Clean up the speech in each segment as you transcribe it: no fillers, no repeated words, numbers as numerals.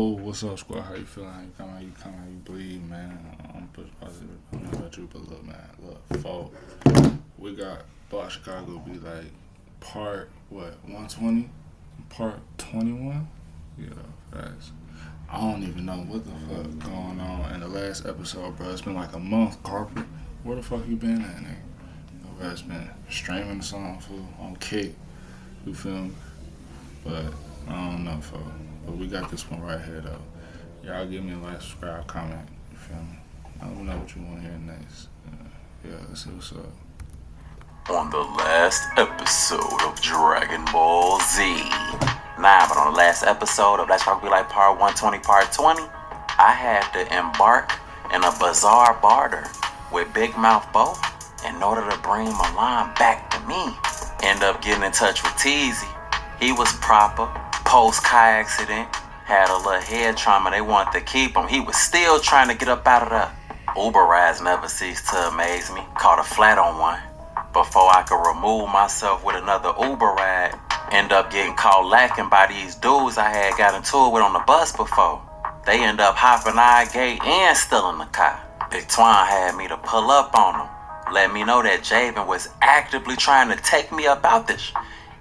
Whoa, what's up, squad? How you feeling? How you come, how you bleed, man? I'm push positive. I'm not about you, but look, man, look, folk. We got Black Chicago be like part, 120? Part 21? Yeah, facts. I don't even know what the fuck going on in the last episode, bro. It's been like a month, Carpet. Where the fuck you been at, nigga? Your ass been streaming the song, fool, on Kick. You feel me? But I don't know, folks. But we got this one right here, though. Y'all give me a like, subscribe, comment. You feel me? I don't know what you want to hear next. Yeah, let's see what's up. On the last episode of Dragon Ball Z. But on the last episode of Let's Talk Be Like Part 120, Part 20, I had to embark in a bizarre barter with Big Mouth Bo in order to bring Milan back to me. End up getting in touch with Teasy. He was proper, post-car accident, had a little head trauma, they wanted to keep him. He was still trying to get up out of there. Uber rides never ceased to amaze me. Caught a flat on one. Before I could remove myself with another Uber ride, end up getting caught lacking by these dudes I had got into it with on the bus before. They end up hopping our gate and stealing the car. Big Twine had me to pull up on them. Let me know that Javen was actively trying to take me up out this.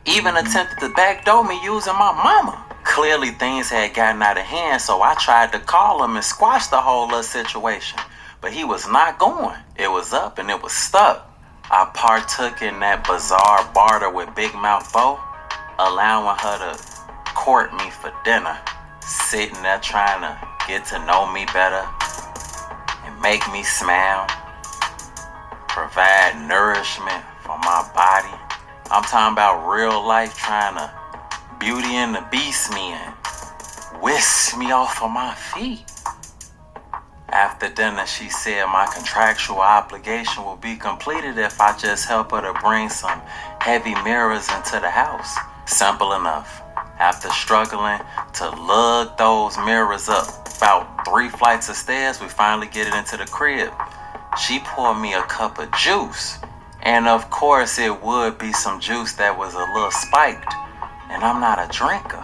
Even attempted to backdoor me using my mama. Clearly things had gotten out of hand, so I tried to call him and squash the whole little situation. But he was not going. It was up and it was stuck. I partook in that bizarre barter with Big Mouth Bo, allowing her to court me for dinner. Sitting there trying to get to know me better and make me smile. Provide nourishment for my body. I'm talking about real life trying to Beauty and the Beast me and whisk me off of my feet. After dinner, she said my contractual obligation will be completed if I just help her to bring some heavy mirrors into the house. Simple enough. After struggling to lug those mirrors up about 3 flights of stairs, we finally get it into the crib. She poured me a cup of juice. And of course it would be some juice that was a little spiked. And I'm not a drinker.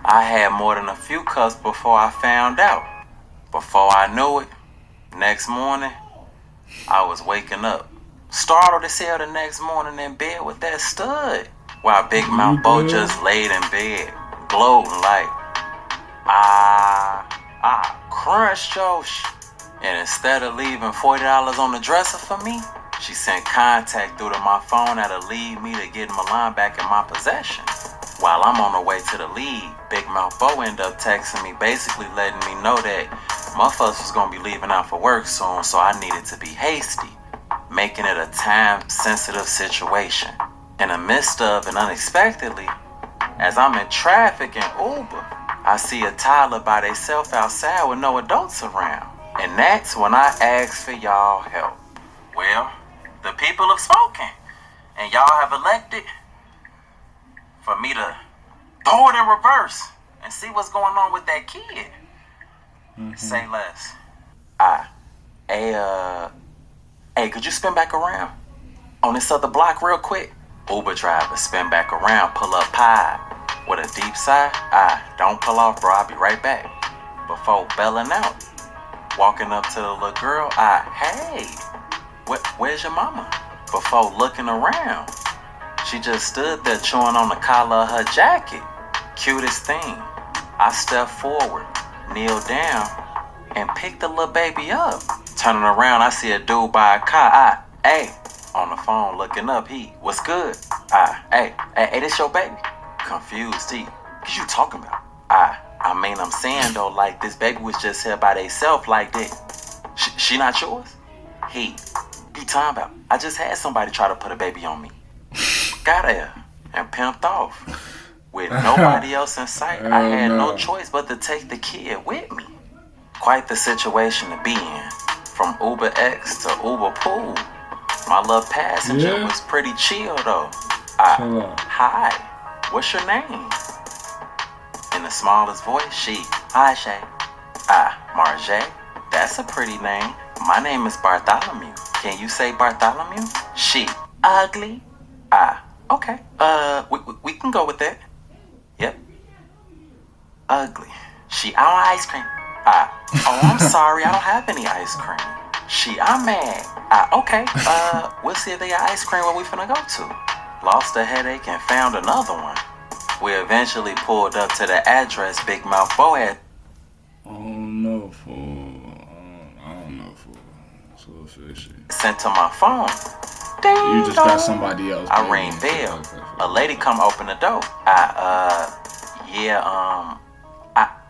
I had more than a few cups before I found out. Before I knew it, next morning, I was waking up. Startled as hell the next morning in bed with that stud. While Big Mouth Bo just laid in bed, gloating like, crunched your And instead of leaving $40 on the dresser for me, she sent contact through to my phone that'll lead me to get Milan back in my possession. While I'm on the way to the league, Big Mouth Bo ended up texting me, basically letting me know that motherfuckers was gonna be leaving out for work soon, so I needed to be hasty, making it a time-sensitive situation. In the midst of and unexpectedly, as I'm in traffic in Uber, I see a toddler by theyself outside with no adults around. And that's when I ask for y'all help. Well, the people have spoken, and y'all have elected for me to throw it in reverse and see what's going on with that kid. Say less. Hey, could you spin back around on this other block real quick? Uber driver, spin back around, pull up pie. With a deep sigh, don't pull off, bro, I'll be right back. Before belling out, walking up to the little girl, hey, where's your mama? Before looking around, she just stood there chewing on the collar of her jacket. Cutest thing. I stepped forward, kneeled down, and picked the little baby up. Turning around, I see a dude by a car. On the phone looking up, what's good? Hey, this your baby? Confused, what you talking about? I'm saying though, like this baby was just here by theyself like that. She not yours? You talking about? I just had somebody try to put a baby on me. Got her and pimped off. With nobody else in sight, I had no choice but to take the kid with me. Quite the situation to be in. From Uber X to Uber Pool. My little passenger was pretty chill though. Hi, what's your name? In the smallest voice, hi Shay. Marjay, that's a pretty name. My name is Bartholomew. Can you say Bartholomew? Ugly. Okay. We can go with that. Yep. Ugly. She, I want ice cream. Oh, I'm sorry, I don't have any ice cream. She, I'm mad. Okay, we'll see if they got ice cream where we finna go to. Lost a headache and found another one. We eventually pulled up to the address Big Mouth Bo had. Oh no, fool. I don't know, fool. It's a little fishy. Sent to my phone. Ding You just dong. got somebody else. I rang bell. A lady come open the door.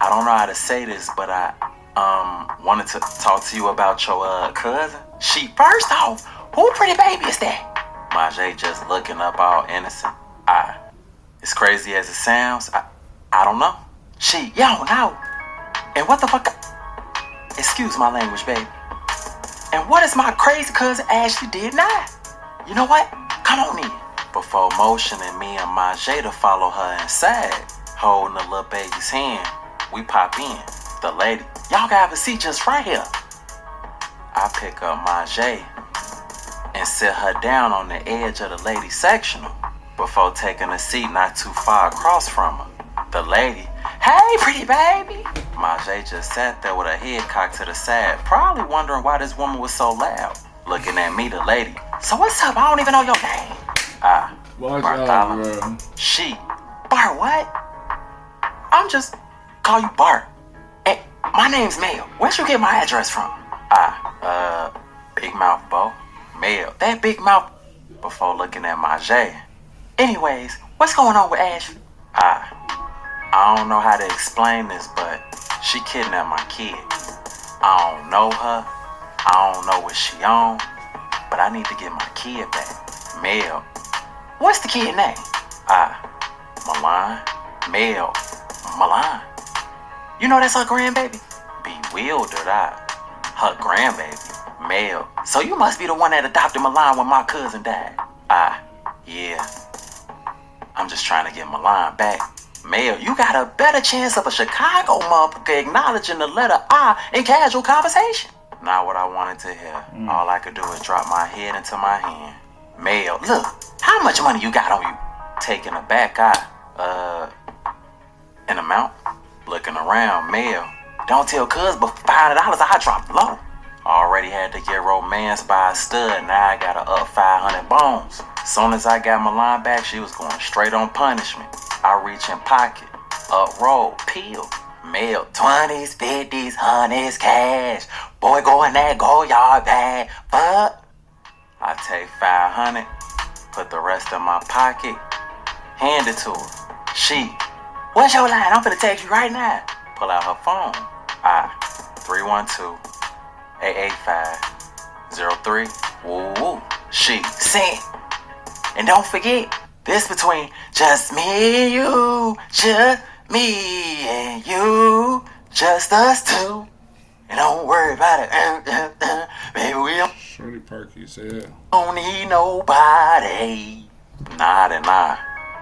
I don't know how to say this, but I wanted to talk to you about your cousin. She, first off, who pretty baby is that? Majay just looking up all innocent. As crazy as it sounds, I don't know. She, you don't know. And what the fuck? Excuse my language, baby. And what is my crazy cousin Ashley did now? You know what? Come on in. Before motioning me and Majay to follow her inside, holding the little baby's hand, we pop in. The lady, y'all can have a seat just right here. I pick up Majay and sit her down on the edge of the ladies' sectional before taking a seat not too far across from her. The lady, hey, pretty baby. Majay just sat there with her head cocked to the side, probably wondering why this woman was so loud. Looking at me, the lady, so what's up? I don't even know your name. Watch out, bro. She, Bart, what? I'm just call you Bart. Hey, my name's Mail. Where'd you get my address from? Big Mouth Bo. Mail. That Big Mouth. Before looking at Majay. Anyways, what's going on with Ashley? I don't know how to explain this, but she kidnapped my kid. I don't know her. I don't know what she on, but I need to get my kid back. Mail. What's the kid name? Milan. Mail. Milan. You know that's her grandbaby? Bewildered, her grandbaby. Mail. So you must be the one that adopted Milan when my cousin died. Yeah. I'm just trying to get Milan back. Mail, you got a better chance of a Chicago motherfucker acknowledging the letter I in casual conversation. Not what I wanted to hear. All I could do is drop my head into my hand. Mail, look, how much money you got on you? Taking a back an amount? Looking around, Mail. Don't tell cuz, but $500 I dropped low. Already had to get romanced by a stud, now I gotta up 500 bones. Soon as I got my line back, she was going straight on punishment. I reach in pocket, up roll, peel. Mail, 20s, 50s, 100s, cash. Boy, go in that go yard bag, fuck. I take 500, put the rest in my pocket, hand it to her. She, what's your line? I'm finna text you right now. Pull out her phone. 312-885-03. Woo. She, sing. And don't forget, this between just me and you, just me and you, just us two. And don't worry about it. Baby, we Shorty Parky said. don't need nobody. Nah.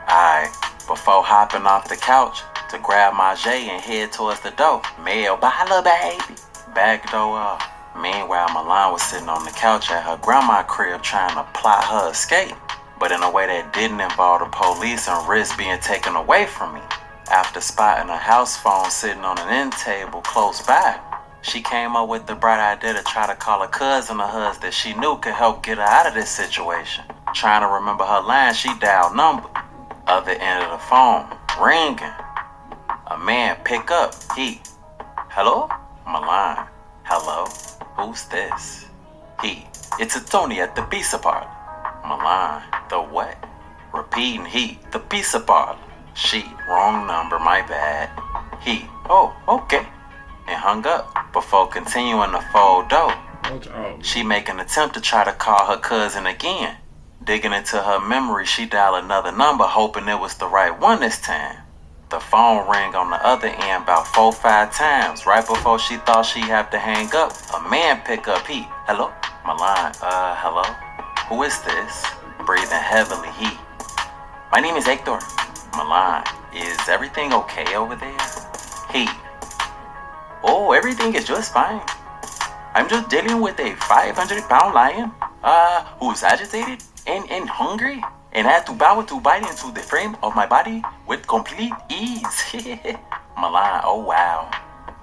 Alright, before hopping off the couch to grab my J and head towards the door. Mail, bye, little baby. Back door off. Meanwhile, Milan was sitting on the couch at her grandma's crib trying to plot her escape, but in a way that didn't involve the police and risk being taken away from me. After spotting a house phone sitting on an end table close by, she came up with the bright idea to try to call a cousin of hers that she knew could help get her out of this situation. Trying to remember her line, she dialed number. Other end of the phone, ringing. A man pick up, he, hello? Milan, hello? Who's this? He, it's a Tony at the pizza parlor. Milan, the what? Repeating, he, the pizza parlor. She, wrong number, my bad. He, oh, okay. And hung up before continuing to fold dough. She make an attempt to try to call her cousin again. Digging into her memory, she dialed another number, hoping it was the right one this time. The phone rang on the other end about 4-5 times. Right before she thought she'd have to hang up, a man pick up, he, hello? Milan, hello? Who is this? Breathing heavily, he, my name is Hector. Milan, is everything okay over there? He, oh, everything is just fine. I'm just dealing with a 500-pound lion, who's agitated and hungry, and I have to bow to bite into the frame of my body with complete ease. Milan, oh wow.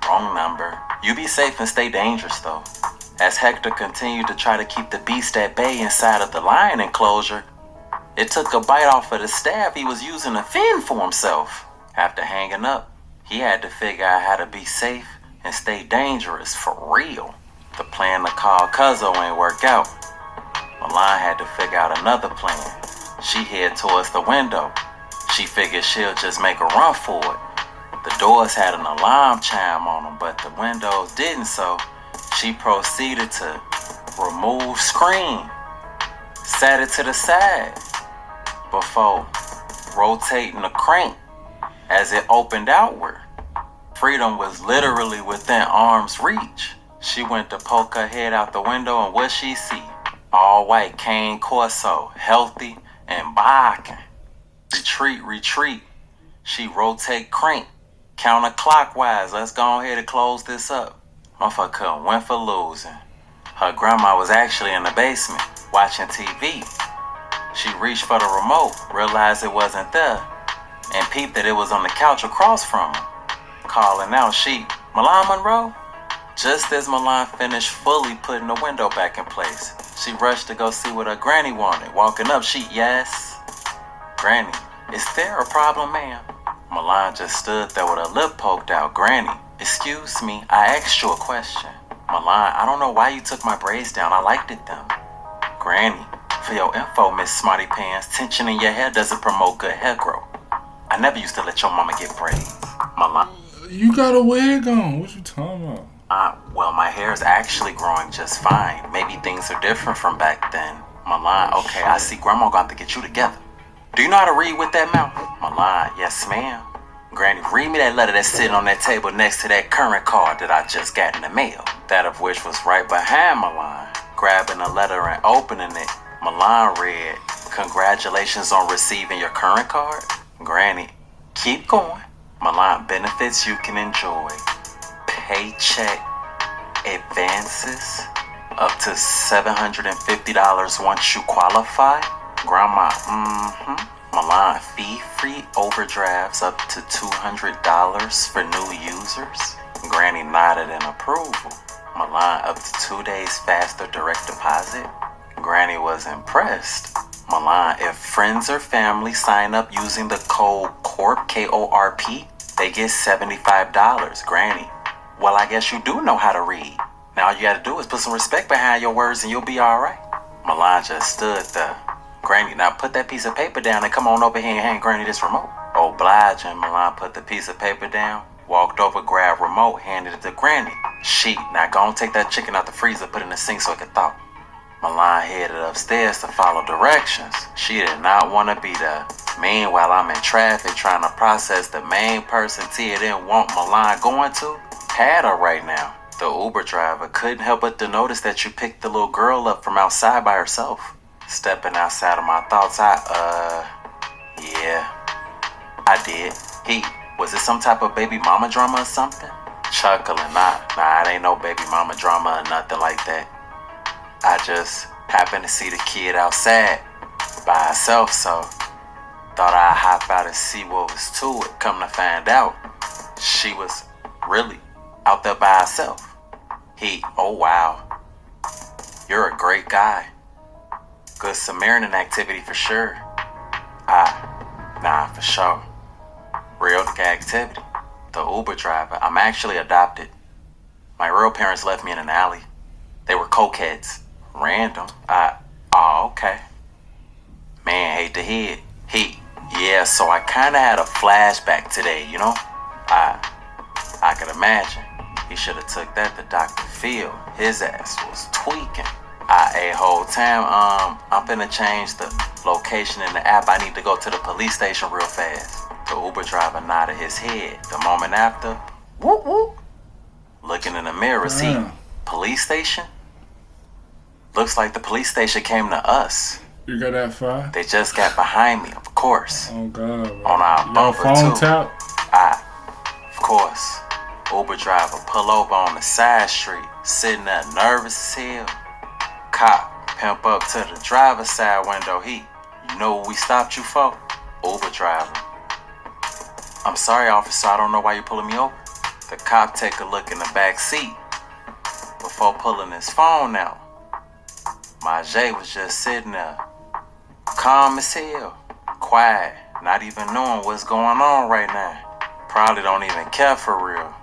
Wrong number. You be safe and stay dangerous though. As Hector continued to try to keep the beast at bay inside of the lion enclosure, it took a bite off of the staff he was using to fend for himself. After hanging up, he had to figure out how to be safe and stay dangerous for real. The plan to call Cuzzo ain't work out. Milan had to figure out another plan. She head towards the window. She figured she'll just make a run for it. The doors had an alarm chime on them, but the windows didn't, so she proceeded to remove screen, set it to the side before rotating the crank as it opened outward. Freedom was literally within arm's reach. She went to poke her head out the window, and what she see? All white cane Corso, healthy and barking. Retreat, retreat. She rotate crank, counterclockwise. Let's go ahead and close this up. Motherfucker couldn't win for losing. Her grandma was actually in the basement watching TV. She reached for the remote, realized it wasn't there, and peeped that it was on the couch across from her. Calling out, she, Milan Monroe? Just as Milan finished fully putting the window back in place, she rushed to go see what her granny wanted. Walking up, she, yes. Granny, is there a problem, ma'am? Milan just stood there with her lip poked out. Granny, excuse me, I asked you a question. Milan, I don't know why you took my braids down. I liked it them. Granny, for your info, Miss Smarty Pants, tension in your hair doesn't promote good hair growth. I never used to let your mama get braids. Milan. You got a wig on. What you talking about? Well, my hair is actually growing just fine. Maybe things are different from back then. Milan, okay, I see Grandma got to get you together. Do you know how to read with that mouth? Milan, yes, ma'am. Granny, read me that letter that's sitting on that table next to that current card that I just got in the mail. That of which was right behind Milan. Grabbing the letter and opening it, Milan read, congratulations on receiving your current card. Granny, keep going. Milan, benefits you can enjoy. Paycheck advances up to $750 once you qualify. Grandma, Milan, fee-free overdrafts up to $200 for new users. Granny nodded in approval. Milan, up to 2 days faster direct deposit. Granny was impressed. Milan, if friends or family sign up using the code CORP, K-O-R-P, they get $75. Granny, well, I guess you do know how to read. Now all you gotta do is put some respect behind your words and you'll be alright. Milan just stood there. Granny, now put that piece of paper down and come on over here and hand Granny this remote. Obliging, Milan put the piece of paper down, walked over, grabbed remote, handed it to Granny. She, now go and take that chicken out the freezer, put it in the sink so it can thaw. Milan headed upstairs to follow directions. She did not want to be there. Meanwhile, I'm in traffic trying to process the main person Tia didn't want Milan going to. Had her right now. The Uber driver couldn't help but to notice that you picked the little girl up from outside by herself. Stepping outside of my thoughts, yeah, I did. Was it some type of baby mama drama or something? Chuckling, nah, it ain't no baby mama drama or nothing like that. I just happened to see the kid outside by herself, so thought I'd hop out and see what was to it. Come to find out, she was really out there by herself. Oh wow, you're a great guy. Good Samaritan activity for sure. Nah, for sure. Real activity. The Uber driver, I'm actually adopted. My real parents left me in an alley. They were cokeheads. Random. Okay. Man, hate to hear it. Yeah, so I kinda had a flashback today, you know? I could imagine. He should have took that to Dr. Phil. His ass was tweaking. Whole time, I'm finna change the location in the app. I need to go to the police station real fast. The Uber driver nodded his head. The moment after, whoop whoop. Looking in the mirror, see, police station? Looks like the police station came to us. You got that far? They just got behind me, of course. Oh God, bro. On our bumper phone too. tap? Of course. Uber driver pull over on the side street, sitting there nervous as hell. Cop pimp up to the driver's side window. You know what we stopped you for? Uber driver. I'm sorry, officer, I don't know why you're pulling me over. The cop take a look in the back seat before pulling his phone out. My Jay was just sitting there, calm as hell, quiet, not even knowing what's going on right now. Probably don't even care for real.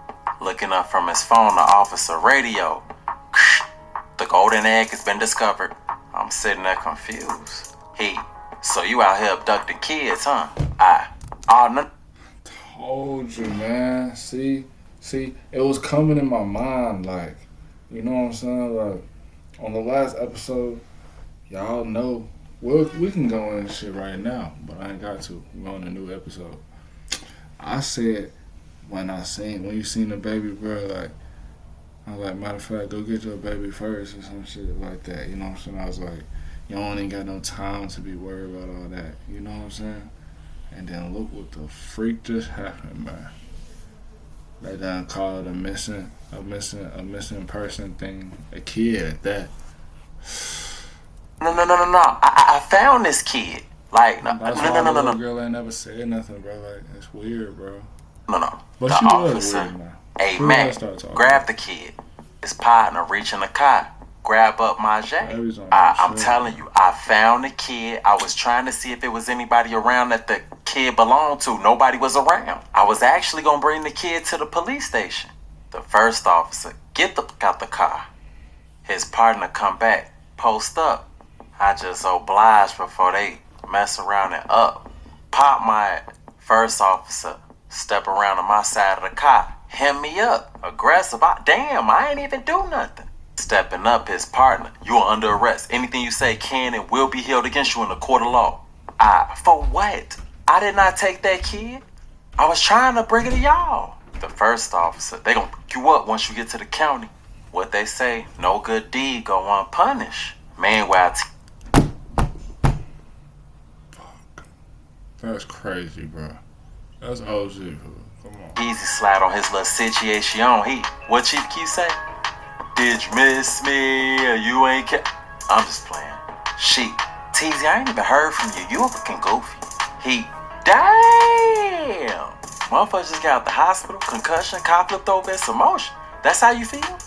Looking up from his phone, the officer radio. The golden egg has been discovered. I'm sitting there confused. So you out here abducting kids, huh? Told you, man. See, it was coming in my mind, like, you know what I'm saying? Like, on the last episode, y'all know, we can go in shit right now, but I ain't got to. We're on a new episode. I said, when you seen the baby, bro, like, I was like, matter of fact, go get your baby first or some shit like that. You know what I'm saying? I was like, you ain't got no time to be worried about all that. You know what I'm saying? And then look what the freak just happened, man. They done called a missing person thing, a kid at that. No. I found this kid. Like, no. The girl ain't never said nothing, bro. Like, it's weird, bro. No. But the she officer, was weird, man. Hey, man, grab the kid. His partner reach in the car. Grab up my J. I'm telling you, I found the kid. I was trying to see if there was anybody around that the kid belonged to. Nobody was around. I was actually going to bring the kid to the police station. The first officer get the out the car. His partner come back, post up. I just obliged before they mess around and up. Pop my first officer, step around on my side of the car, hem me up, aggressive. Damn, I ain't even do nothing. Stepping up his partner, you are under arrest. Anything you say can and will be held against you in the court of law. For what? I did not take that kid. I was trying to bring it to y'all. The first officer, they gonna pick you up once you get to the county. What they say, no good deed go unpunished. Meanwhile, that's crazy, bro. That's OG, come on. Easy slide on his little situation. What Chief Keef say? Did you miss me or you ain't I'm just playing. Teasy, I ain't even heard from you. You looking goofy. Damn. Motherfucker just got out the hospital, concussion, car flipped over in some motion. That's how you feel?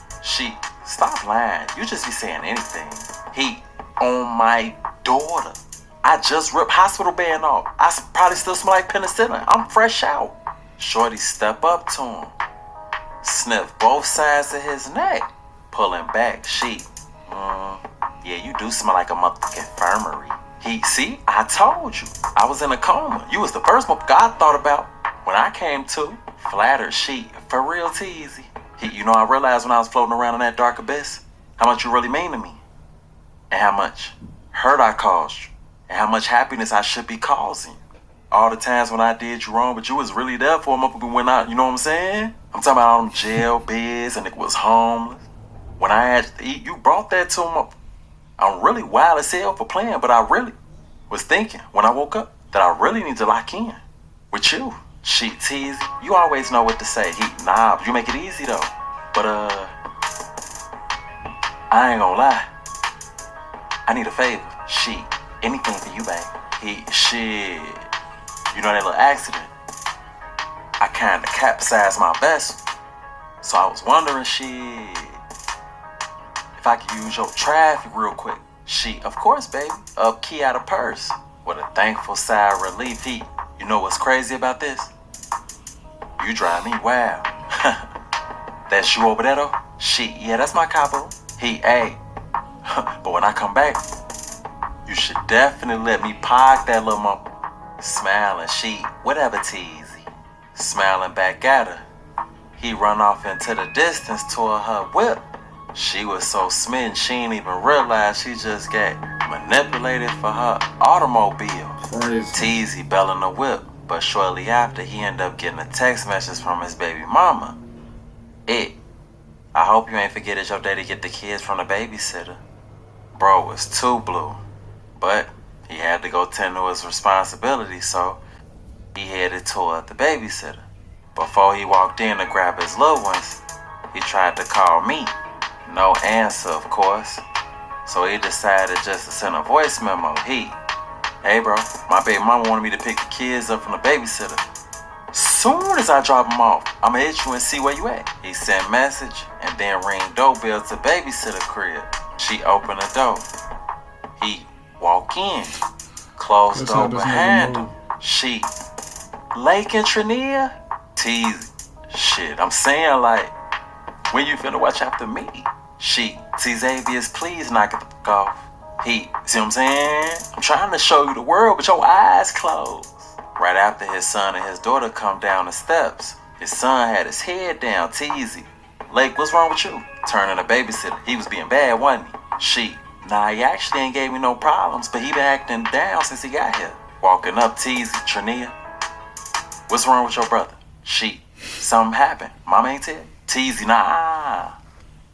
Stop lying. You just be saying anything. On my daughter. I just ripped hospital band off. I probably still smell like penicillin. I'm fresh out. Shorty step up to him. Sniff both sides of his neck. Pulling back. Yeah, you do smell like a motherfucking infirmary. I told you. I was in a coma. You was the first motherfucker I thought about when I came to. Flattered. For real teasy. I realized when I was floating around in that dark abyss, how much you really mean to me. And how much hurt I caused you. And how much happiness I should be causing. All the times when I did you wrong, but you was really there for a motherfucker when you know what I'm saying? I'm talking about all them jail beds and it was homeless. When I had to eat, you brought that to him. I'm really wild as hell for playing, but I really was thinking when I woke up that I really need to lock in with you. Teasy, you always know what to say. But you make it easy though. But I ain't gonna lie. I need a favor. Anything for you, babe. You know that little accident? I kinda capsized my vessel. So I was wondering, if I could use your traffic real quick. Of course, baby. Up key out of purse. With a thankful sigh of relief. You know what's crazy about this? You drive me wild. That's you over there, though? Yeah, that's my capo. But when I come back, you should definitely let me park that little mother. Smiling, whatever teasy. Smiling back at her. He run off into the distance toward her whip. She was so smitten she didn't even realize she just got manipulated for her automobile. Teasy belling the whip, but shortly after he ended up getting a text message from his baby mama. I hope you ain't forget it's your day to get the kids from the babysitter. Bro was too blue, but he had to go tend to his responsibilities, so he headed toward the babysitter. Before he walked in to grab his little ones, he tried to call me. No answer, of course. So he decided just to send a voice memo. Hey bro, my baby mama wanted me to pick the kids up from the babysitter. Soon as I drop him off, I'ma hit you and see where you at. He sent message and then ring doorbell to babysitter crib. She opened the door. He walk in, closed door behind him. She, Lake and Trania? Teasy. Shit, I'm saying like, when you finna watch after me? She, see Xavier's, please knock it the fuck off. He, see what I'm saying? I'm trying to show you the world, but your eyes closed. Right after his son and his daughter come down the steps, his son had his head down, teasy. Lake, what's wrong with you? Turning a babysitter. He was being bad, wasn't he? She, nah, he actually ain't gave me no problems, but he been acting down since he got here. Walking up, teasy, Trania. What's wrong with your brother? She, something happened. Mama ain't tell? Teasy, nah.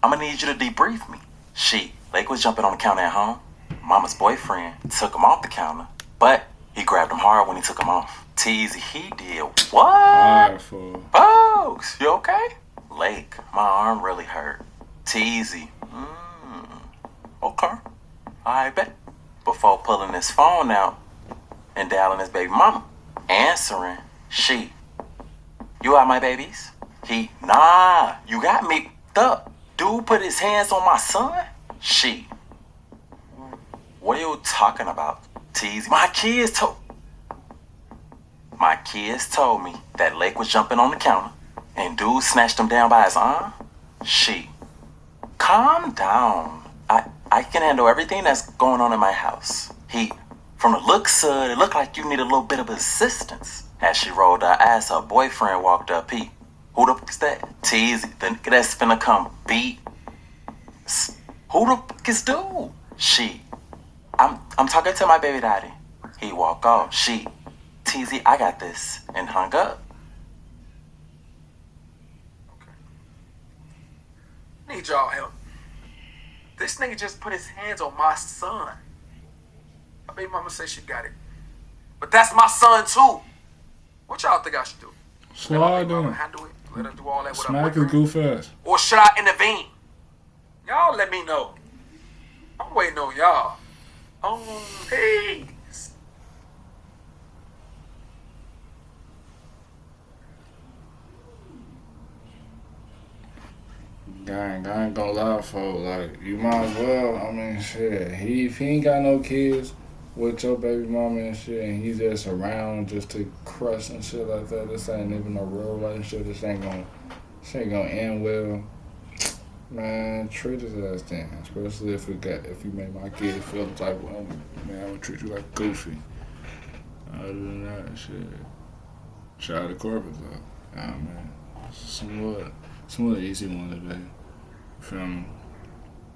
I'ma need you to debrief me. She, Lake was jumping on the counter at home. Mama's boyfriend took him off the counter, but he grabbed him hard when he took him off. Teasy, he did what? Alright, fool. Folks, you okay? Lake, my arm really hurt. Teasy, okay. I bet. Before pulling his phone out and dialing his baby mama. Answering, she, you are my babies? He, nah, you got me up. Dude put his hands on my son? She, what are you talking about? Teasy, my kids told me that Lake was jumping on the counter and dude snatched him down by his arm. She, calm down. I can handle everything that's going on in my house. He, from the looks of it, it looked like you need a little bit of assistance. As she rolled her eyes, her boyfriend walked up. He, who the fuck is that? Teasy, the nigga that's finna come beat. Who the fuck is dude? She, I'm talking to my baby daddy. He walked off. She, Teasy, I got this, and hung up. Okay. Need y'all help. This nigga just put his hands on my son. My baby mama says she got it. But that's my son too. What y'all think I should do? Slide Let her in. handle it. Let her do all that with her Smack his boyfriend? goof ass. Or should I intervene? Y'all let me know. I'm waiting on y'all. Oh, please. Gang, I ain't gonna lie, folks. Like, you might as well. I mean, shit. If he ain't got no kids with your baby mama and shit, and he's just around just to crush and shit like that, this ain't even a real relationship. This ain't gonna end well. Man, treat his ass then. Especially if you make my kid feel the type of way. Man, I would treat you like Goofy. Other than that, shit. Shout out to Corpus though. Yeah, man. Some little easy one today. Feel me?